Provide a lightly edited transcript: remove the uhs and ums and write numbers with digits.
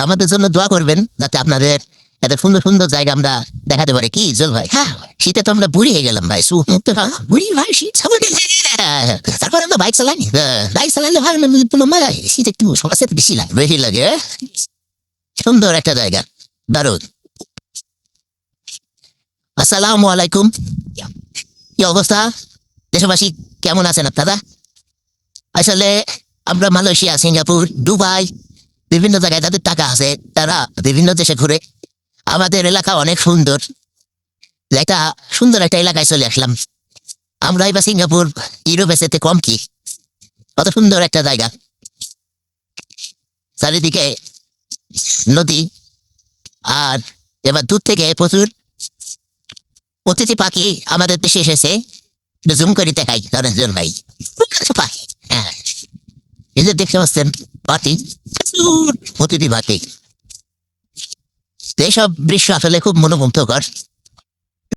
আমাদের জন্য দোয়া করবেন যাতে আপনাদের এত সুন্দর সুন্দর জায়গা আমরা দেখাতে পারি, কি জল ভাই? হ্যাঁ, শীতে তো আমরা বুড়ি হয়ে গেলাম ভাই। বুড়ি ভাই, শীত তারপরে আমরা বাইক চালাইনি। বাইক চালাইলে ভাই শীত একটু সমস্যা বেশি লাগে, বেশি লাগে। সুন্দর একটা জায়গা, দারুণ। আসসালামু আলাইকুম, কি অবস্থা দেশবাসী, কেমন আছেন আপনারা? আসলে আমরা মালয়েশিয়া, সিঙ্গাপুর, দুবাই বিভিন্ন জায়গায় যাদের টাকা আছে তারা বিভিন্ন দেশে ঘুরে। আমাদের এলাকা অনেক সুন্দর, একটা সুন্দর একটা এলাকায় চলে আসলাম আমরা। এবার সিঙ্গাপুর ইউরোপে যেতে কম কি, কত সুন্দর একটা জায়গা, চারিদিকে নদী। আর এবার দূর থেকে প্রচুর অতিথি পাখি আমাদের দেশে এসেছে। জুম করে দেখাই ধরেন জন ভাই, পাখি। হ্যাঁ, এই যে দেখতে পাচ্ছেন পাখি, প্রচুর অতিথি পাখি। এইসব দৃশ্য আসলে খুব মনোমুগ্ধকর।